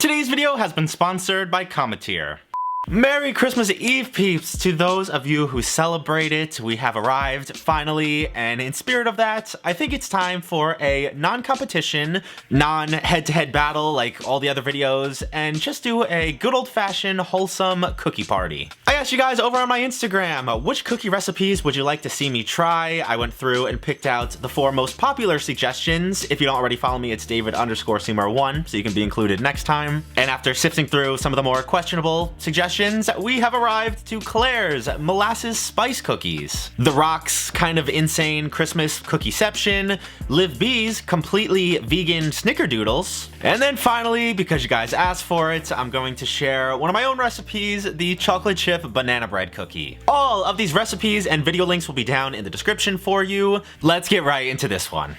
Today's video has been sponsored by Cookieceptio. Merry Christmas Eve, peeps! To those of you who celebrate it, we have arrived, finally, and in spirit of that, I think it's time for a non-competition, non-head-to-head battle like all the other videos, and just do a good old-fashioned, wholesome cookie party. I asked you guys over on my Instagram, which cookie recipes would you like to see me try? I went through and picked out the 4 most popular suggestions. If you don't already follow me, it's David_Seymour1, so you can be included next time. And after sifting through some of the more questionable suggestions, we have arrived to Claire's Molasses Spice Cookies, The Rock's kind of insane Christmas Cookie-ception, Liv B's completely vegan Snickerdoodles, and then finally, because you guys asked for it, I'm going to share one of my own recipes, the chocolate chip banana bread cookie. All of these recipes and video links will be down in the description for you. Let's get right into this one.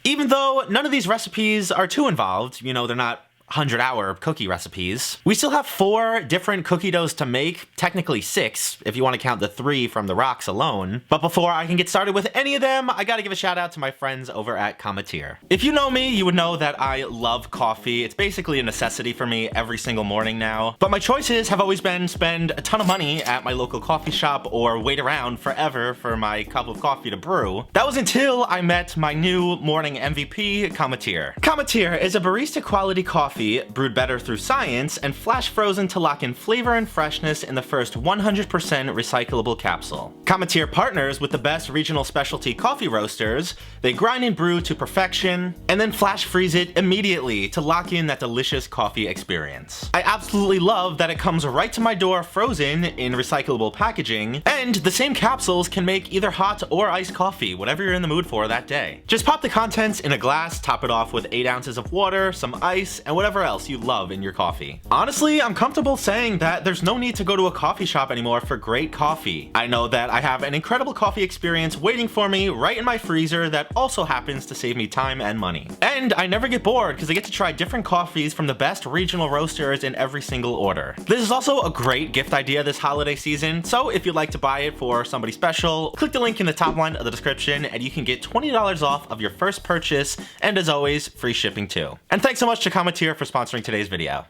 Even though none of these recipes are too involved, you know, they're not 100-hour cookie recipes, we still have 4 different cookie doughs to make, technically 6 if you want to count the 3 from the rocks alone. But before I can get started with any of them, I gotta give a shout out to my friends over at Cookieceptio. If you know me, you would know that I love coffee. It's basically a necessity for me every single morning now. But my choices have always been spend a ton of money at my local coffee shop or wait around forever for my cup of coffee to brew. That was until I met my new morning MVP, Cookieceptio. Cookieceptio is a barista quality coffee brewed better through science and flash frozen to lock in flavor and freshness in the first 100% recyclable capsule. Cookieceptio partners with the best regional specialty coffee roasters. They grind and brew to perfection and then flash freeze it immediately to lock in that delicious coffee experience. I absolutely love that it comes right to my door frozen in recyclable packaging, and the same capsules can make either hot or iced coffee, whatever you're in the mood for that day. Just pop the contents in a glass, top it off with 8 ounces of water, some ice, and whatever else you love in your coffee. Honestly, I'm comfortable saying that there's no need to go to a coffee shop anymore for great coffee. I know that I have an incredible coffee experience waiting for me right in my freezer that also happens to save me time and money. And I never get bored because I get to try different coffees from the best regional roasters in every single order. This is also a great gift idea this holiday season, so if you'd like to buy it for somebody special, click the link in the top line of the description and you can get $20 off of your first purchase, and as always, free shipping too. And thanks so much to Cookieceptio for sponsoring today's video.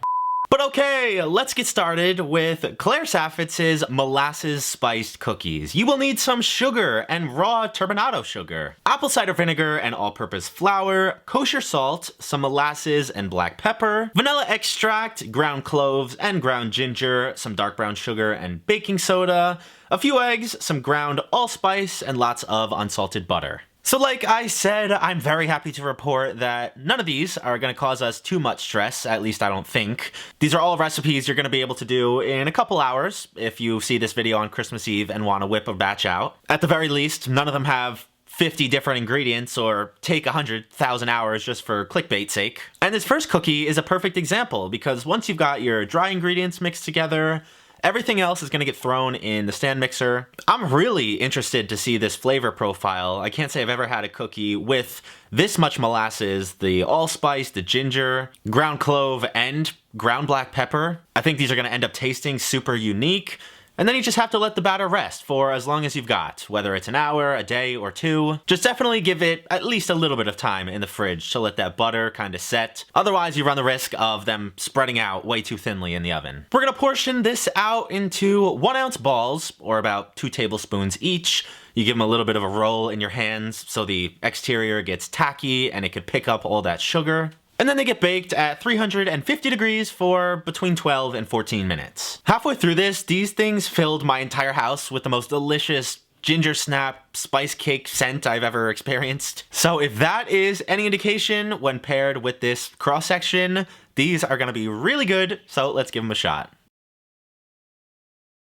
But okay, let's get started with Claire Safitz's Molasses Spiced Cookies. You will need some sugar and raw turbinado sugar, apple cider vinegar and all-purpose flour, kosher salt, some molasses and black pepper, vanilla extract, ground cloves and ground ginger, some dark brown sugar and baking soda, a few eggs, some ground allspice, and lots of unsalted butter. So like I said, I'm very happy to report that none of these are going to cause us too much stress, at least I don't think. These are all recipes you're going to be able to do in a couple hours if you see this video on Christmas Eve and want to whip a batch out. At the very least, none of them have 50 different ingredients or take 100,000 hours just for clickbait's sake. And this first cookie is a perfect example because once you've got your dry ingredients mixed together, everything else is going to get thrown in the stand mixer. I'm really interested to see this flavor profile. I can't say I've ever had a cookie with this much molasses, the allspice, the ginger, ground clove, and ground black pepper. I think these are going to end up tasting super unique. And then you just have to let the batter rest for as long as you've got, whether it's an hour, a day, or 2. Just definitely give it at least a little bit of time in the fridge to let that butter kind of set. Otherwise, you run the risk of them spreading out way too thinly in the oven. We're gonna portion this out into 1-ounce balls, or about 2 tablespoons each. You give them a little bit of a roll in your hands so the exterior gets tacky and it could pick up all that sugar. And then they get baked at 350 degrees for between 12 and 14 minutes. Halfway through this, these things filled my entire house with the most delicious ginger snap spice cake scent I've ever experienced. So if that is any indication when paired with this cross section, these are gonna be really good, so let's give them a shot.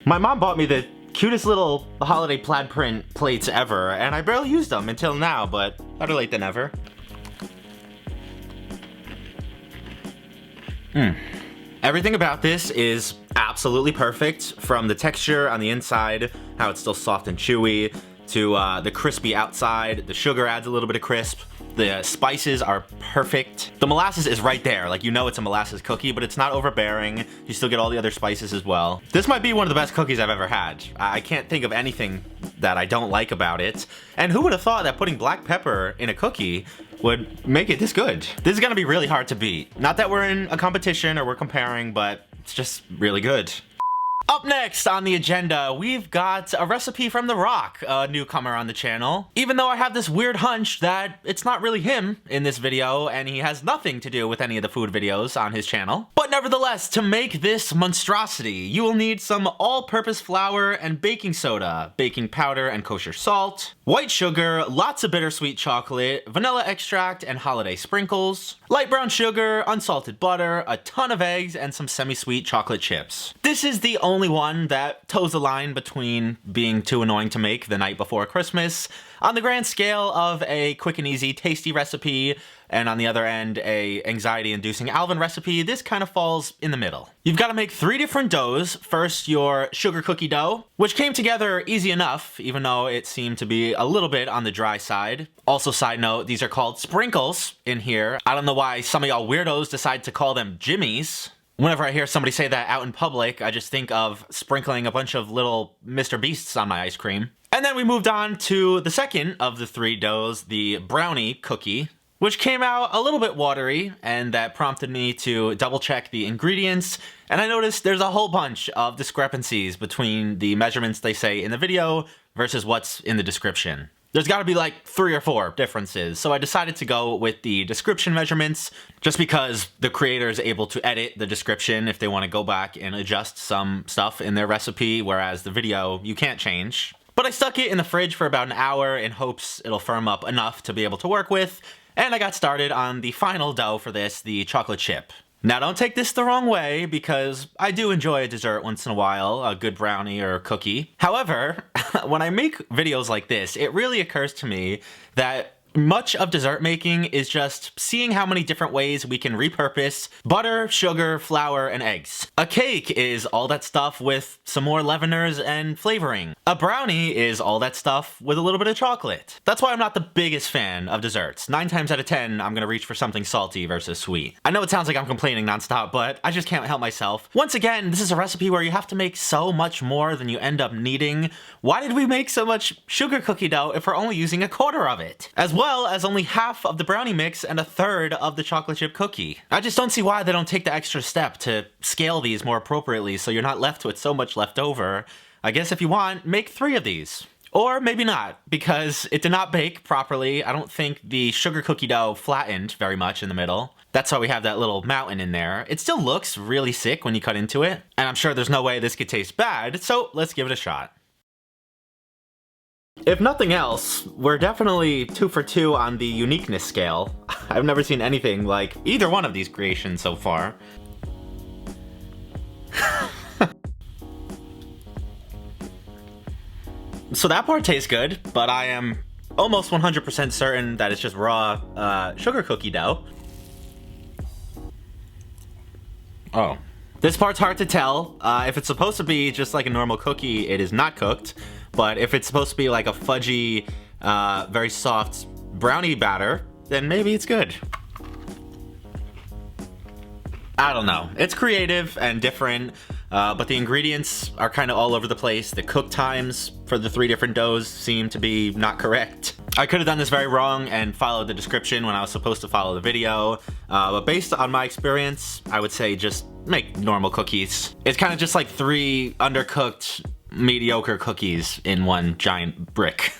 My mom bought me the cutest little holiday plaid print plates ever, and I barely used them until now, but better late than never. Everything about this is absolutely perfect, from the texture on the inside, how it's still soft and chewy, to the crispy outside. The sugar adds a little bit of crisp. The spices are perfect. The molasses is right there, like you know it's a molasses cookie, but it's not overbearing. You still get all the other spices as well. This might be one of the best cookies I've ever had. I can't think of anything that I don't like about it. And who would have thought that putting black pepper in a cookie would make it this good. This is gonna be really hard to beat. Not that we're in a competition or we're comparing, but it's just really good. Up next on the agenda, we've got a recipe from The Rock, a newcomer on the channel. Even though I have this weird hunch that it's not really him in this video, and he has nothing to do with any of the food videos on his channel. But nevertheless, to make this monstrosity, you will need some all-purpose flour and baking soda, baking powder and kosher salt, white sugar, lots of bittersweet chocolate, vanilla extract and holiday sprinkles, light brown sugar, unsalted butter, a ton of eggs, and some semi-sweet chocolate chips. This is the only one that toes the line between being too annoying to make the night before Christmas, on the grand scale of a quick and easy tasty recipe, and on the other end, a anxiety-inducing Alvin recipe. This kind of falls in the middle. You've got to make 3 different doughs. First, your sugar cookie dough, which came together easy enough, even though it seemed to be a little bit on the dry side. Also, side note, these are called sprinkles in here. I don't know why some of y'all weirdos decide to call them jimmies. Whenever I hear somebody say that out in public, I just think of sprinkling a bunch of little Mr. Beasts on my ice cream. And then we moved on to the second of the 3 doughs, the brownie cookie, which came out a little bit watery, and that prompted me to double check the ingredients. And I noticed there's a whole bunch of discrepancies between the measurements they say in the video versus what's in the description. There's gotta be like 3 or 4 differences, so I decided to go with the description measurements just because the creator is able to edit the description if they want to go back and adjust some stuff in their recipe, whereas the video you can't change. But I stuck it in the fridge for about an hour in hopes it'll firm up enough to be able to work with, and I got started on the final dough for this, the chocolate chip. Now don't take this the wrong way, because I do enjoy a dessert once in a while, a good brownie or a cookie. However, when I make videos like this, it really occurs to me that much of dessert making is just seeing how many different ways we can repurpose butter, sugar, flour, and eggs. A cake is all that stuff with some more leaveners and flavoring. A brownie is all that stuff with a little bit of chocolate. That's why I'm not the biggest fan of desserts. 9 times out of 10, I'm gonna reach for something salty versus sweet. I know it sounds like I'm complaining nonstop, but I just can't help myself. Once again, this is a recipe where you have to make so much more than you end up needing. Why did we make so much sugar cookie dough if we're only using a quarter of it? As well as only half of the brownie mix and a third of the chocolate chip cookie. I just don't see why they don't take the extra step to scale these more appropriately so you're not left with so much left over. I guess if you want, make 3 of these. Or maybe not, because it did not bake properly. I don't think the sugar cookie dough flattened very much in the middle. That's why we have that little mountain in there. It still looks really sick when you cut into it, and I'm sure there's no way this could taste bad, so let's give it a shot. If nothing else, we're definitely 2 for 2 on the uniqueness scale. I've never seen anything like either one of these creations so far. So that part tastes good, but I am almost 100% certain that it's just raw sugar cookie dough. Oh. This part's hard to tell. If it's supposed to be just like a normal cookie, it is not cooked. But if it's supposed to be like a fudgy, very soft brownie batter, then maybe it's good. I don't know. It's creative and different, but the ingredients are kind of all over the place. The cook times for the 3 different doughs seem to be not correct. I could have done this very wrong and followed the description when I was supposed to follow the video, but based on my experience, I would say just make normal cookies. It's kind of just like 3 undercooked, mediocre cookies in one giant brick.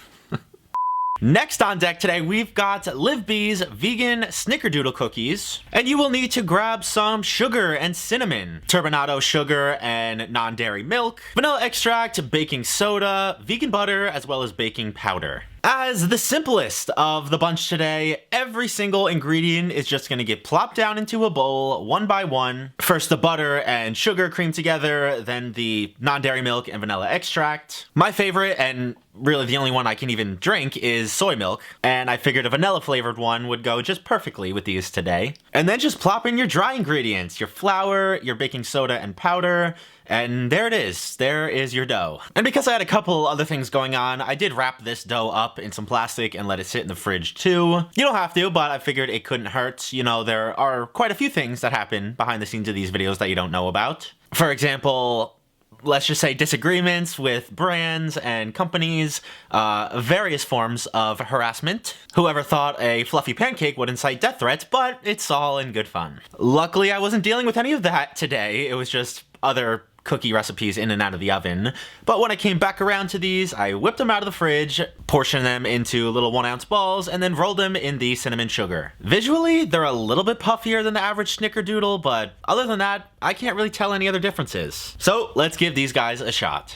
Next on deck today, we've got Live Bee's vegan Snickerdoodle cookies, and you will need to grab some sugar and cinnamon, turbinado sugar and non-dairy milk, vanilla extract, baking soda, vegan butter, as well as baking powder. As the simplest of the bunch today, every single ingredient is just gonna get plopped down into a bowl one by one. First the butter and sugar creamed together, then the non-dairy milk and vanilla extract. My favorite, and really the only one I can even drink, is soy milk, and I figured a vanilla flavored one would go just perfectly with these today. And then just plop in your dry ingredients, your flour, your baking soda and powder, and there it is. There is your dough. And because I had a couple other things going on, I did wrap this dough up in some plastic and let it sit in the fridge too. You don't have to, but I figured it couldn't hurt. You know, there are quite a few things that happen behind the scenes of these videos that you don't know about. For example, let's just say, disagreements with brands and companies, various forms of harassment. Whoever thought a fluffy pancake would incite death threats, but it's all in good fun. Luckily, I wasn't dealing with any of that today. It was just other cookie recipes in and out of the oven. But when I came back around to these, I whipped them out of the fridge, portioned them into little 1-ounce balls, and then rolled them in the cinnamon sugar. Visually, they're a little bit puffier than the average Snickerdoodle, but other than that, I can't really tell any other differences. So let's give these guys a shot.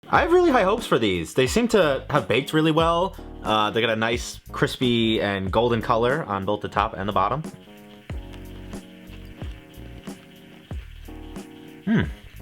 I have really high hopes for these. They seem to have baked really well. They got a nice crispy and golden color on both the top and the bottom.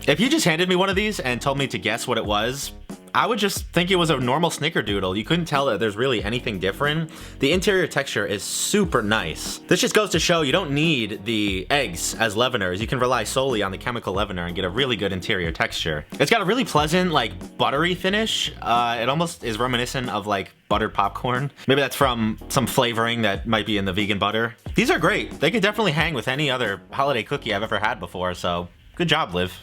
If you just handed me one of these and told me to guess what it was, I would just think it was a normal Snickerdoodle. You couldn't tell that there's really anything different. The interior texture is super nice. This just goes to show you don't need the eggs as leaveners. You can rely solely on the chemical leavener and get a really good interior texture. It's got a really pleasant, like, buttery finish. It almost is reminiscent of, like, buttered popcorn. Maybe that's from some flavoring that might be in the vegan butter. These are great. They could definitely hang with any other holiday cookie I've ever had before, so good job, Liv.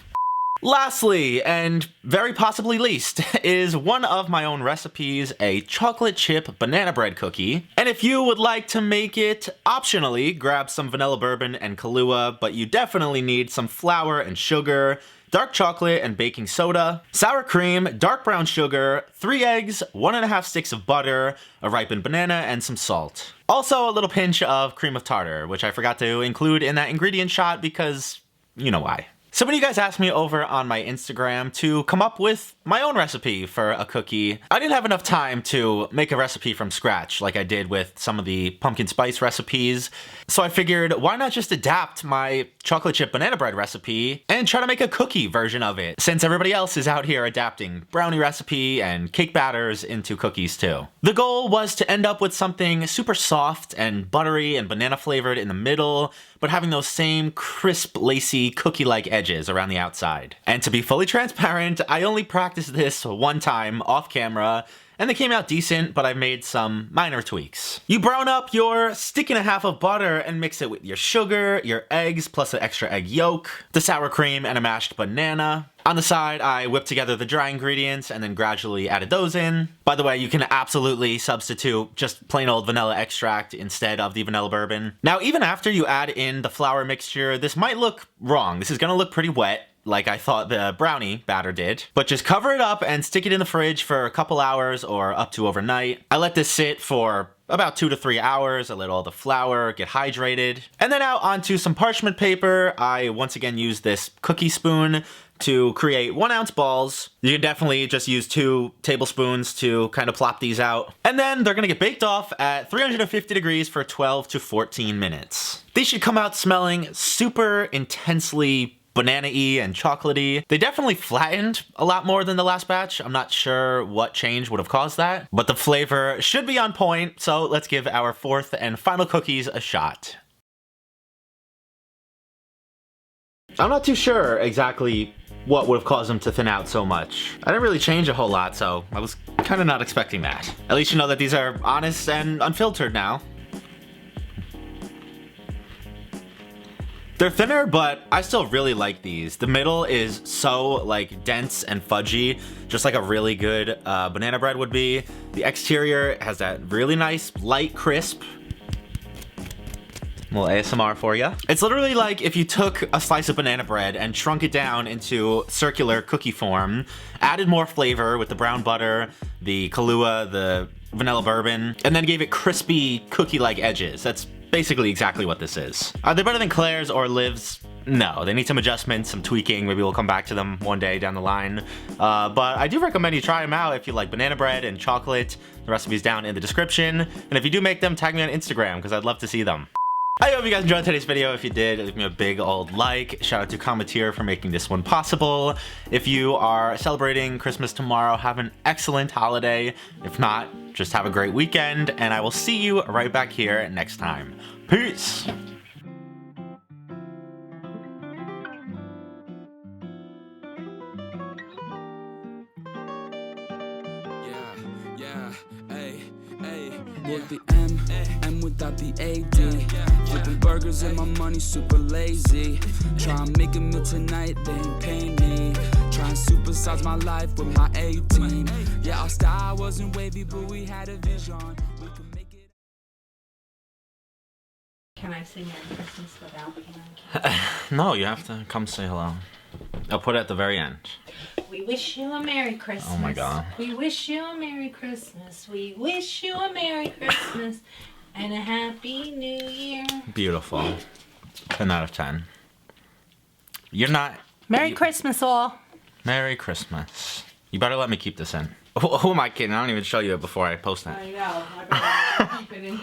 Lastly, and very possibly least, is one of my own recipes, a chocolate chip banana bread cookie. And if you would like to make it, optionally, grab some vanilla bourbon and Kahlua, but you definitely need some flour and sugar, dark chocolate and baking soda, sour cream, dark brown sugar, 3 eggs, 1.5 sticks of butter, a ripened banana, and some salt. Also, a little pinch of cream of tartar, which I forgot to include in that ingredient shot because you know why. So when you guys asked me over on my Instagram to come up with my own recipe for a cookie, I didn't have enough time to make a recipe from scratch like I did with some of the pumpkin spice recipes. So I figured, why not just adapt my chocolate chip banana bread recipe and try to make a cookie version of it, since everybody else is out here adapting brownie recipe and cake batters into cookies too. The goal was to end up with something super soft and buttery and banana flavored in the middle, but having those same crisp, lacy, cookie-like edges around the outside. And to be fully transparent, I only practiced this one time off camera, and they came out decent, but I made some minor tweaks. You brown up your stick and a half of butter and mix it with your sugar, your eggs, plus an extra egg yolk, the sour cream, and a mashed banana. On the side, I whipped together the dry ingredients and then gradually added those in. By the way, you can absolutely substitute just plain old vanilla extract instead of the vanilla bourbon. Now, even after you add in the flour mixture, this might look wrong. This is gonna look pretty wet, like I thought the brownie batter did. But just cover it up and stick it in the fridge for a couple hours or up to overnight. I let this sit for about 2 to 3 hours. I let all the flour get hydrated. And then out onto some parchment paper, I once again used this cookie spoon to create 1-ounce balls. You can definitely just use 2 tablespoons to kind of plop these out. And then they're gonna get baked off at 350 degrees for 12 to 14 minutes. These should come out smelling super intensely banana-y and chocolatey. They definitely flattened a lot more than the last batch. I'm not sure what change would have caused that, but the flavor should be on point, so let's give our 4th and final cookies a shot. I'm not too sure exactly what would have caused them to thin out so much. I didn't really change a whole lot, so I was kind of not expecting that. At least you know that these are honest and unfiltered now. They're thinner, but I still really like these. The middle is so, like, dense and fudgy, just like a really good banana bread would be. The exterior has that really nice light crisp. A little ASMR for you. It's literally like if you took a slice of banana bread and shrunk it down into circular cookie form, added more flavor with the brown butter, the Kahlua, the vanilla bourbon, and then gave it crispy cookie-like edges. That's basically exactly what this is. Are they better than Claire's or Liv's? No, they need some adjustments, some tweaking. Maybe we'll come back to them one day down the line. But I do recommend you try them out if you like banana bread and chocolate. The recipe's down in the description. And if you do make them, tag me on Instagram because I'd love to see them. I hope you guys enjoyed today's video. If you did, leave me a big old like. Shout out to Commentier for making this one possible. If you are celebrating Christmas tomorrow, have an excellent holiday. If not, just have a great weekend, and I will see you right back here next time. Peace! With the M without the AD. Flipping burgers and my money super lazy. Try and make a meal tonight, they ain't paying me. Try and supersize my life with my A-team. Yeah, our style wasn't wavy, but we had a vision. We could make it. Can I sing Merry Christmas without being on camera? No, you have to come say hello. I'll put it at the very end. We wish you a Merry Christmas. Oh my God. We wish you a Merry Christmas. We wish you a Merry Christmas and a Happy New Year. Beautiful. 10 out of 10. You're not... Merry Christmas, all. Merry Christmas. You better let me keep this in. Who am I kidding? I don't even show you it before I post it. I know. I better keep it in.